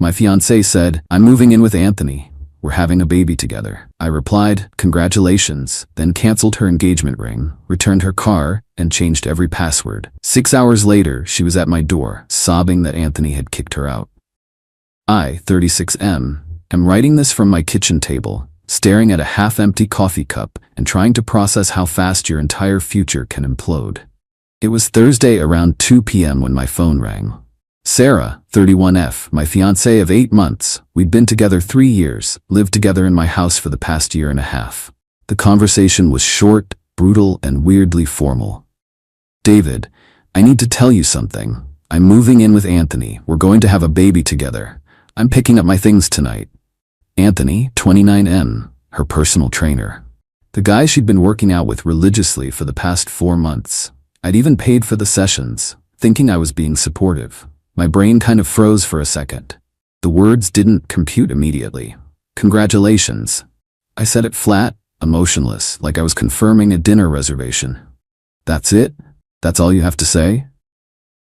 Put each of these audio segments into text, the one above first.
My fiancé said, "I'm moving in with Anthony. We're having a baby together." I replied, "Congratulations," then canceled her engagement ring, returned her car, and changed every password. 6 hours later, she was at my door, sobbing that Anthony had kicked her out. I, 36M, am writing this from my kitchen table, staring at a half-empty coffee cup and trying to process how fast your entire future can implode. It was Thursday around 2 p.m. when my phone rang. Sarah, 31F, my fiancée of 8 months. We'd been together 3 years, lived together in my house for the past year and a half. The conversation was short, brutal, and weirdly formal. "David, I need to tell you something. I'm moving in with Anthony. We're going to have a baby together. I'm picking up my things tonight." Anthony, 29M, her personal trainer. The guy she'd been working out with religiously for the past 4 months. I'd even paid for the sessions, thinking I was being supportive. My brain kind of froze for a second. The words didn't compute immediately. "Congratulations." I said it flat, emotionless, like I was confirming a dinner reservation. "That's it? That's all you have to say?"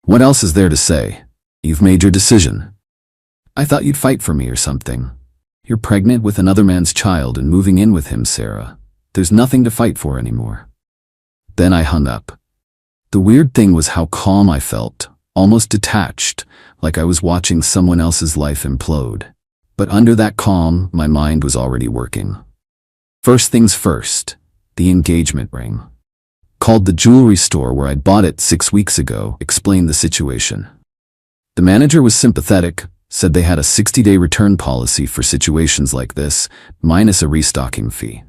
"What else is there to say? You've made your decision." "I thought you'd fight for me or something." "You're pregnant with another man's child and moving in with him, Sarah. There's nothing to fight for anymore." Then I hung up. The weird thing was how calm I felt, almost detached, like I was watching someone else's life implode. But under that calm, my mind was already working. First things first, the engagement ring. Called the jewelry store where I'd bought it 6 weeks ago, explained the situation. The manager was sympathetic, said they had a 60-day return policy for situations like this, minus a restocking fee.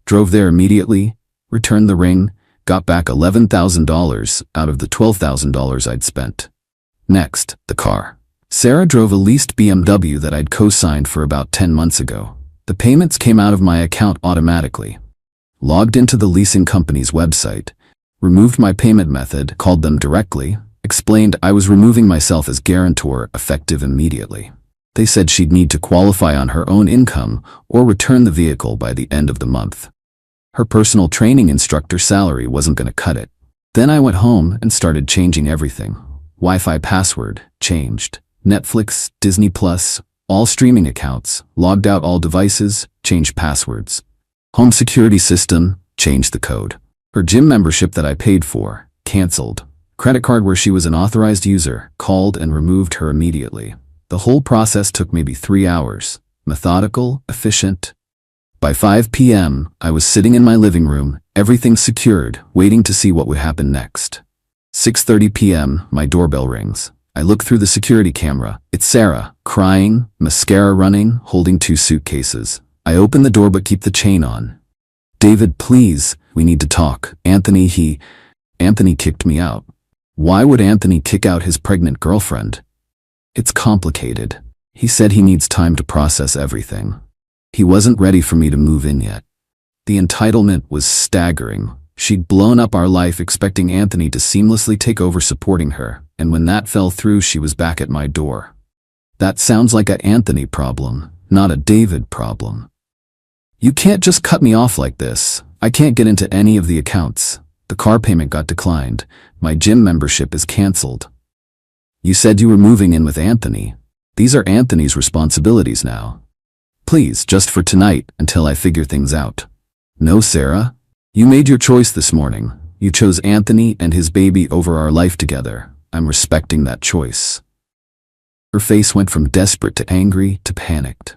Drove there immediately, returned the ring, got back $11,000 out of the $12,000 I'd spent. Next, the car. Sarah drove a leased BMW that I'd co-signed for about 10 months ago. The payments came out of my account automatically. Logged into the leasing company's website, removed my payment method, called them directly, explained I was removing myself as guarantor effective immediately. They said she'd need to qualify on her own income or return the vehicle by the end of the month. Her personal training instructor salary wasn't going to cut it. Then I went home and started changing everything. Wi-Fi password, changed. Netflix, Disney Plus, all streaming accounts, logged out all devices, changed passwords. Home security system, changed the code. Her gym membership that I paid for, canceled. Credit card where she was an authorized user, called and removed her immediately. The whole process took maybe 3 hours. Methodical, efficient. By 5 p.m., I was sitting in my living room, everything secured, waiting to see what would happen next. 6:30 p.m., my doorbell rings. I look through the security camera. It's Sarah, crying, mascara running, holding 2 suitcases. I open the door but keep the chain on. "David, please, we need to talk. Anthony kicked me out." Why would Anthony kick out his pregnant girlfriend? It's complicated. He said he needs time to process everything. He wasn't ready for me to move in yet. The entitlement was staggering. She'd blown up our life expecting Anthony to seamlessly take over supporting her, and when that fell through, she was back at my door. That sounds like an Anthony problem, not a David problem. "You can't just cut me off like this. I can't get into any of the accounts. The car payment got declined. My gym membership is canceled." "You said you were moving in with Anthony. These are Anthony's responsibilities now. Please, just for tonight, until I figure things out." "No, Sarah. You made your choice this morning. You chose Anthony and his baby over our life together. I'm respecting that choice." Her face went from desperate to angry to panicked.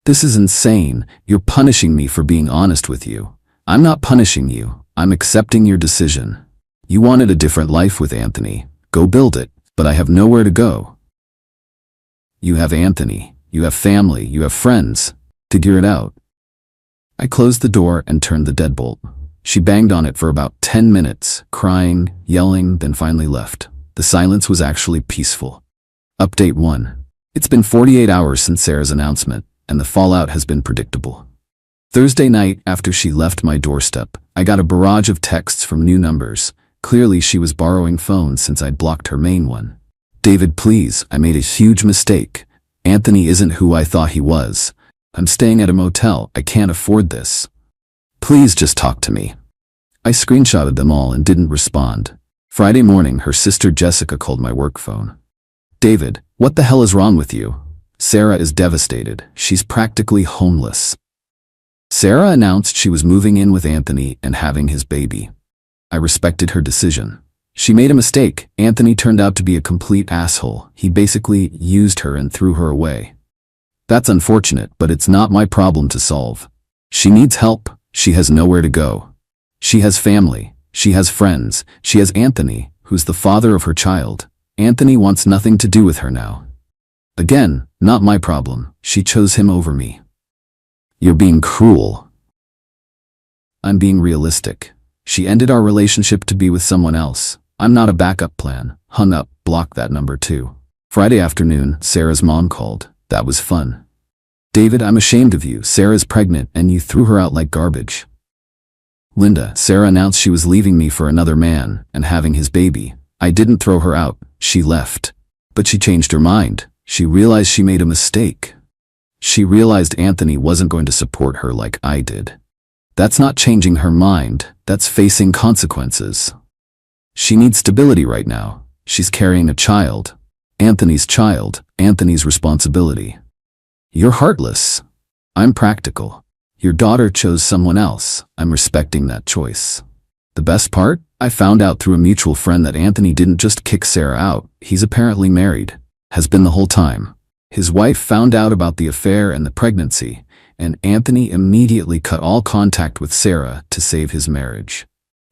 "This is insane. You're punishing me for being honest with you." "I'm not punishing you. I'm accepting your decision. You wanted a different life with Anthony. Go build it, but I have nowhere to go." "You have Anthony. You have family. You have friends. Figure it out." I closed the door and turned the deadbolt. She banged on it for about 10 minutes, crying, yelling, then finally left. The silence was actually peaceful. Update 1. It's been 48 hours since Sarah's announcement, and the fallout has been predictable. Thursday night, after she left my doorstep, I got a barrage of texts from new numbers. Clearly she was borrowing phones since I'd blocked her main one. "David, please, I made a huge mistake. Anthony isn't who I thought he was. I'm staying at a motel. I can't afford this. Please just talk to me." I screenshotted them all and didn't respond. Friday morning, her sister Jessica called my work phone. David, what the hell is wrong with you? Sarah is devastated. She's practically homeless. Sarah announced she was moving in with Anthony and having his baby. I respected her decision. She made a mistake. Anthony turned out to be a complete asshole. He basically used her and threw her away. That's unfortunate, but it's not my problem to solve. She needs help. She has nowhere to go. She has family. She has friends. She has Anthony, who's the father of her child. Anthony wants nothing to do with her now. Again, not my problem. She chose him over me. You're being cruel. I'm being realistic. She ended our relationship to be with someone else. I'm not a backup plan. Hung up, blocked that number too. Friday afternoon, Sarah's mom called. That was fun. David, I'm ashamed of you. Sarah's pregnant and you threw her out like garbage. Linda, Sarah announced she was leaving me for another man and having his baby. I didn't throw her out. She left. But she changed her mind. She realized she made a mistake. She realized Anthony wasn't going to support her like I did. That's not changing her mind. That's facing consequences. She needs stability right now. She's carrying a child. Anthony's responsibility. You're heartless. I'm practical. Your daughter chose someone else. I'm respecting that choice. The best part? I found out through a mutual friend that Anthony didn't just kick Sarah out. He's apparently married. Has been the whole time. His wife found out about the affair and the pregnancy, and Anthony immediately cut all contact with Sarah to save his marriage.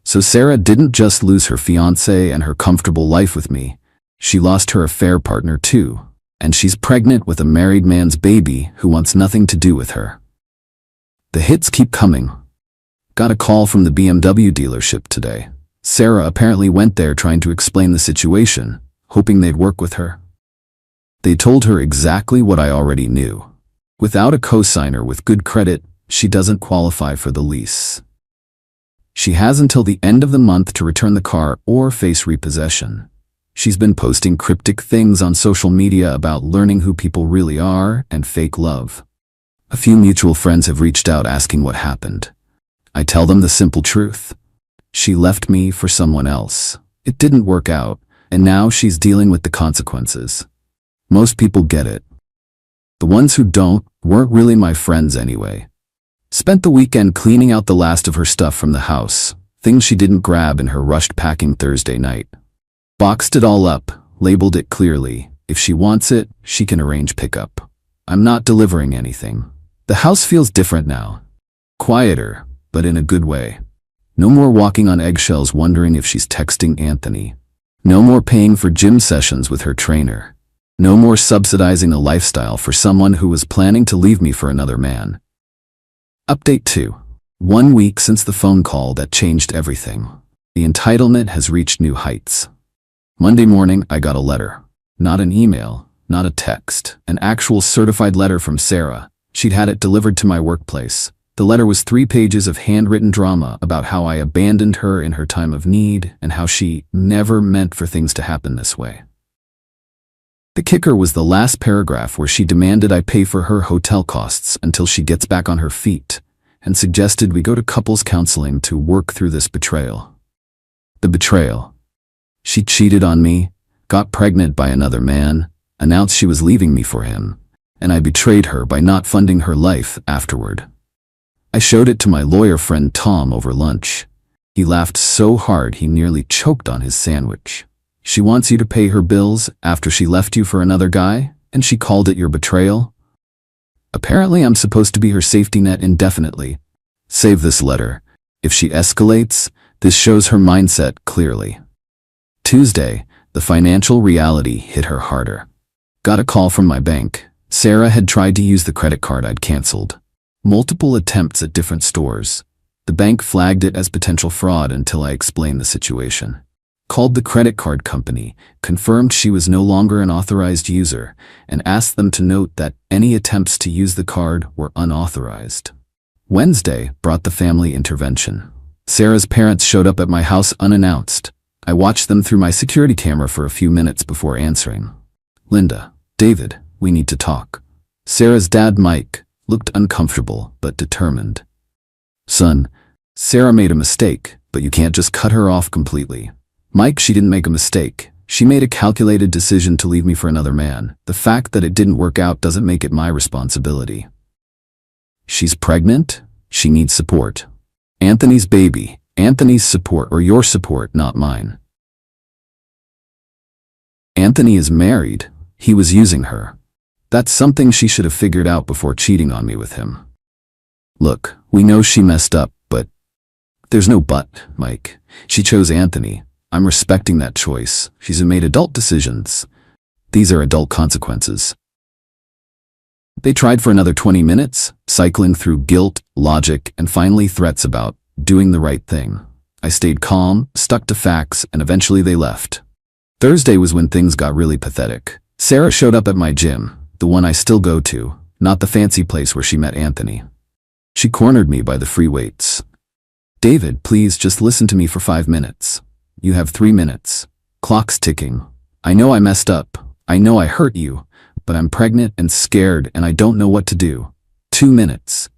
So Sarah didn't just lose her fiancé and her comfortable life with me. She lost her affair partner too. And she's pregnant with a married man's baby who wants nothing to do with her. The hits keep coming. Got a call from the BMW dealership today. Sarah apparently went there trying to explain the situation, hoping they'd work with her. They told her exactly what I already knew. Without a cosigner with good credit, she doesn't qualify for the lease. She has until the end of the month to return the car or face repossession. She's been posting cryptic things on social media about learning who people really are and fake love. A few mutual friends have reached out asking what happened. I tell them the simple truth. She left me for someone else. It didn't work out, and now she's dealing with the consequences. Most people get it. The ones who don't weren't really my friends anyway. Spent the weekend cleaning out the last of her stuff from the house, things she didn't grab in her rushed packing Thursday night. Boxed it all up, labeled it clearly. If she wants it, she can arrange pickup. I'm not delivering anything. The house feels different now. Quieter, but in a good way. No more walking on eggshells wondering if she's texting Anthony. No more paying for gym sessions with her trainer. No more subsidizing a lifestyle for someone who was planning to leave me for another man. Update 2. 1 week since the phone call that changed everything. The entitlement has reached new heights. Monday morning, I got a letter. Not an email, not a text. An actual certified letter from Sarah. She'd had it delivered to my workplace. The letter was 3 pages of handwritten drama about how I abandoned her in her time of need and how she never meant for things to happen this way. The kicker was the last paragraph where she demanded I pay for her hotel costs until she gets back on her feet, and suggested we go to couples counseling to work through this betrayal. The betrayal. She cheated on me, got pregnant by another man, announced she was leaving me for him, and I betrayed her by not funding her life afterward. I showed it to my lawyer friend Tom over lunch. He laughed so hard he nearly choked on his sandwich. She wants you to pay her bills after she left you for another guy, and she called it your betrayal? Apparently I'm supposed to be her safety net indefinitely. Save this letter. If she escalates, this shows her mindset clearly. Tuesday, the financial reality hit her harder. Got a call from my bank. Sarah had tried to use the credit card I'd canceled. Multiple attempts at different stores. The bank flagged it as potential fraud until I explained the situation. Called the credit card company, confirmed she was no longer an authorized user, and asked them to note that any attempts to use the card were unauthorized. Wednesday brought the family intervention. Sarah's parents showed up at my house unannounced. I watched them through my security camera for a few minutes before answering. Linda, David, we need to talk. Sarah's dad, Mike, looked uncomfortable but determined. Son, Sarah made a mistake, but you can't just cut her off completely. Mike, she didn't make a mistake. She made a calculated decision to leave me for another man. The fact that it didn't work out doesn't make it my responsibility. She's pregnant. She needs support. Anthony's baby. Anthony's support, or your support, not mine. Anthony is married. He was using her. That's something she should have figured out before cheating on me with him. Look, we know she messed up, but there's no but, Mike. She chose Anthony. I'm respecting that choice. She's made adult decisions. These are adult consequences. They tried for another 20 minutes, cycling through guilt, logic, and finally threats about doing the right thing. I stayed calm, stuck to facts, and eventually they left. Thursday was when things got really pathetic. Sarah showed up at my gym, the one I still go to, not the fancy place where she met Anthony. She cornered me by the free weights. David, please just listen to me for 5 minutes. You have 3 minutes. Clock's ticking. I know I messed up. I know I hurt you, but I'm pregnant and scared and I don't know what to do. 2 minutes.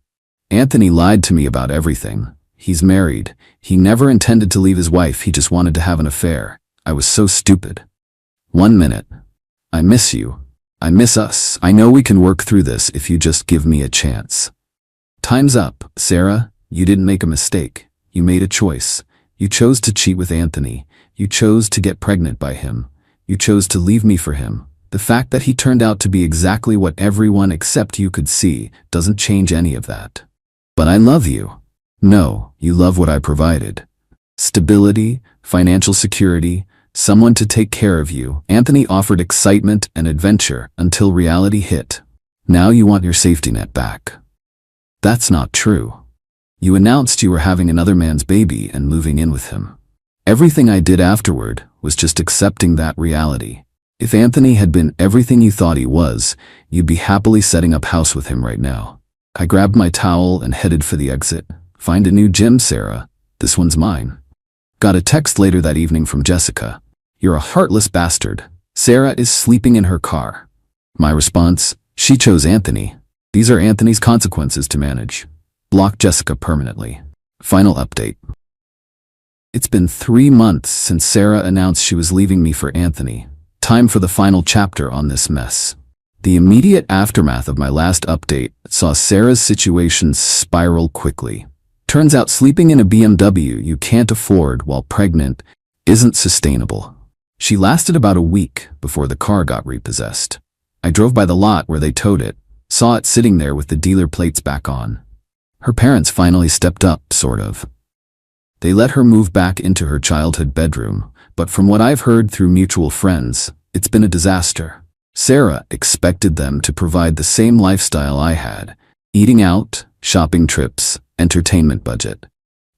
Anthony lied to me about everything. He's married. He never intended to leave his wife. He just wanted to have an affair. I was so stupid. 1 minute. I miss you. I miss us. I know we can work through this if you just give me a chance. Time's up, Sarah. You didn't make a mistake. You made a choice. You chose to cheat with Anthony. You chose to get pregnant by him. You chose to leave me for him. The fact that he turned out to be exactly what everyone except you could see doesn't change any of that. But I love you. No, you love what I provided. Stability, financial security, someone to take care of you. Anthony offered excitement and adventure until reality hit. Now you want your safety net back. That's not true. You announced you were having another man's baby and moving in with him. Everything I did afterward was just accepting that reality. If Anthony had been everything you thought he was, you'd be happily setting up house with him right now. I grabbed my towel and headed for the exit. Find a new gym, Sarah. This one's mine. Got a text later that evening from Jessica. You're a heartless bastard. Sarah is sleeping in her car. My response, she chose Anthony. These are Anthony's consequences to manage. Block Jessica permanently. Final update. It's been 3 months since Sarah announced she was leaving me for Anthony. Time for the final chapter on this mess. The immediate aftermath of my last update saw Sarah's situation spiral quickly. Turns out sleeping in a BMW you can't afford while pregnant isn't sustainable. She lasted about a week before the car got repossessed. I drove by the lot where they towed it, saw it sitting there with the dealer plates back on. Her parents finally stepped up, sort of. They let her move back into her childhood bedroom, but from what I've heard through mutual friends, it's been a disaster. Sarah expected them to provide the same lifestyle I had, eating out, shopping trips, entertainment budget.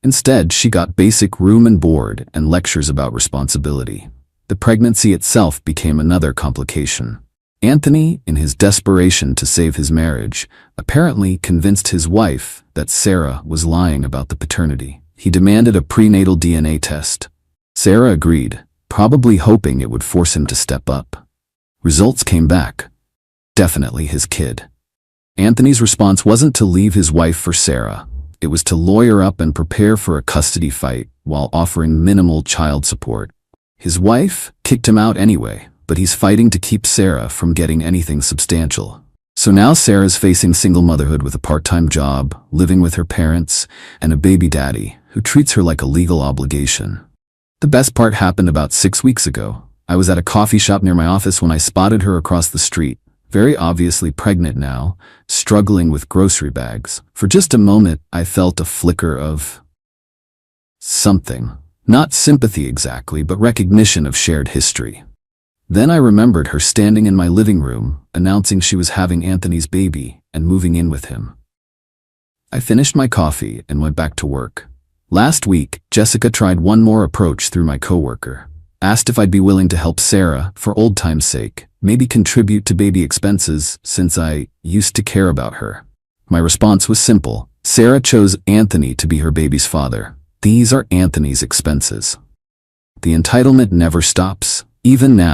Instead, she got basic room and board and lectures about responsibility. The pregnancy itself became another complication. Anthony, in his desperation to save his marriage, apparently convinced his wife that Sarah was lying about the paternity. He demanded a prenatal DNA test. Sarah agreed, probably hoping it would force him to step up. Results came back. Definitely his kid. Anthony's response wasn't to leave his wife for Sarah. It was to lawyer up and prepare for a custody fight while offering minimal child support. His wife kicked him out anyway, but he's fighting to keep Sarah from getting anything substantial. So now Sarah's facing single motherhood with a part-time job, living with her parents, and a baby daddy who treats her like a legal obligation. The best part happened about 6 weeks ago. I was at a coffee shop near my office when I spotted her across the street, very obviously pregnant now, struggling with grocery bags. For just a moment, I felt a flicker of something. Not sympathy exactly, but recognition of shared history. Then I remembered her standing in my living room, announcing she was having Anthony's baby and moving in with him. I finished my coffee and went back to work. Last week, Jessica tried one more approach through my coworker. Asked if I'd be willing to help Sarah, for old time's sake, maybe contribute to baby expenses since I used to care about her. My response was simple. Sarah chose Anthony to be her baby's father. These are Anthony's expenses. The entitlement never stops, even now.